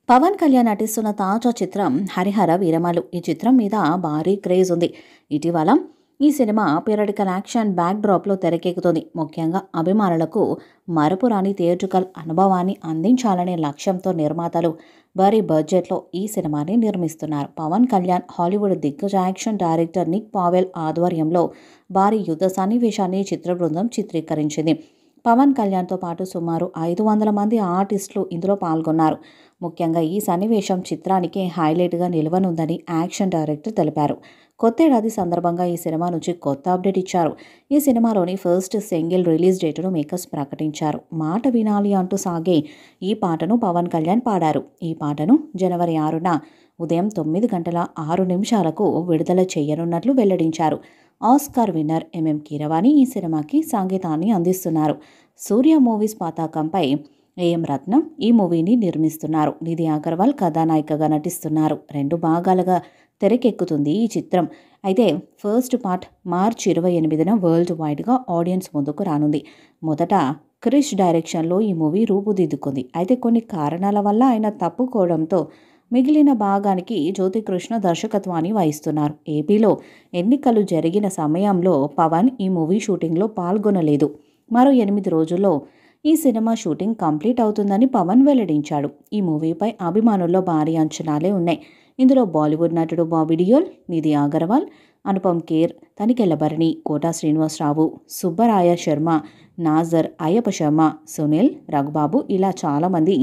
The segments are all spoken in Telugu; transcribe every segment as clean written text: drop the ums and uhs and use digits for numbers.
పవన్ కళ్యాణ్ నటిస్తున్న తాజా చిత్రం 'హరిహర వీరమలు'. ఈ చిత్రం మీద భారీ క్రేజ్ ఉంది. ఇటీవల ఈ సినిమా పీరియాడికల్ యాక్షన్ బ్యాక్ డ్రాప్లో తెరకెక్కుతుంది. ముఖ్యంగా అభిమానులకు మరపురాని థియేట్రికల్ అనుభవాన్ని అందించాలనే లక్ష్యంతో నిర్మాతలు భారీ బడ్జెట్లో ఈ సినిమాని నిర్మిస్తున్నారు. పవన్ కళ్యాణ్ హాలీవుడ్ దిగ్గజ యాక్షన్ డైరెక్టర్ నిక్ పావెల్ ఆధ్వర్యంలో భారీ యుద్ధ సన్నివేశాన్ని చిత్ర బృందం చిత్రీకరించింది. పవన్ కళ్యాణ్తో పాటు సుమారు 500 మంది ఆర్టిస్టులు ఇందులో పాల్గొన్నారు. ముఖ్యంగా ఈ సన్నివేశం చిత్రానికి హైలైట్గా నిలవనుందని యాక్షన్ డైరెక్టర్ తెలిపారు. కొత్తేడాది సందర్భంగా ఈ సినిమా నుంచి కొత్త అప్డేట్ ఇచ్చారు. ఈ సినిమాలోని ఫస్ట్ సింగిల్ రిలీజ్ డేటును మేకర్స్ ప్రకటించారు. మాట వినాలి అంటూ సాగే ఈ పాటను పవన్ కళ్యాణ్ పాడారు. ఈ పాటను జనవరి 6న ఉదయం 9:06 విడుదల చేయనున్నట్లు వెల్లడించారు. ఆస్కార్ విన్నర్ ఎంఎం కీరవాణి ఈ సినిమాకి సంగీతాన్ని అందిస్తున్నారు. సూర్య మూవీస్ పతాకంపై ఏఎం రత్నం ఈ మూవీని నిర్మిస్తున్నారు. నిధి అగర్వాల్ కథానాయికగా నటిస్తున్నారు. 2 భాగాలుగా తెరకెక్కుతుంది ఈ చిత్రం. అయితే ఫస్ట్ పార్ట్ మార్చి 28న వరల్డ్ వైడ్గా ఆడియన్స్ ముందుకు రానుంది. మొదట క్రిష్ డైరెక్షన్లో ఈ మూవీ రూపుదిద్దుకుంది. అయితే కొన్ని కారణాల వల్ల ఆయన తప్పుకోవడంతో మిగిలిన భాగానికి జ్యోతికృష్ణ దర్శకత్వాన్ని వహిస్తున్నారు. ఏపీలో ఎన్నికలు జరిగిన సమయంలో పవన్ ఈ మూవీ షూటింగ్లో పాల్గొనలేదు. మరో 8 రోజుల్లో ఈ సినిమా షూటింగ్ కంప్లీట్ అవుతుందని పవన్ వెల్లడించాడు. ఈ మూవీపై అభిమానుల్లో భారీ అంచనాలే ఉన్నాయి. ఇందులో బాలీవుడ్ నటుడు బాబీ డియోల్, నిధి అగర్వాల్, అనుపమ్ ఖేర్, తనికెళ్ల భరణి, కోటా శ్రీనివాసరావు, సుబ్బరాయ శర్మ, నాజర్, అయ్యప్ప శర్మ, సునీల్, రఘుబాబు ఇలా చాలామంది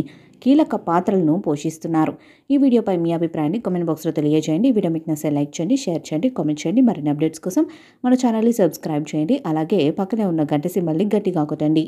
కీలక పాత్రలను పోషిస్తున్నారు. ఈ వీడియోపై మీ అభిప్రాయాన్ని కామెంట్ బాక్స్లో తెలియజేయండి. ఈ వీడియో మీకు నచ్చితే లైక్ చేయండి, షేర్ చేయండి, కామెంట్ చేయండి. మరిన్ని అప్డేట్స్ కోసం మన ఛానల్ని సబ్స్క్రైబ్ చేయండి. అలాగే పక్కనే ఉన్న గంట సింబల్ని గట్టిగా కొట్టండి.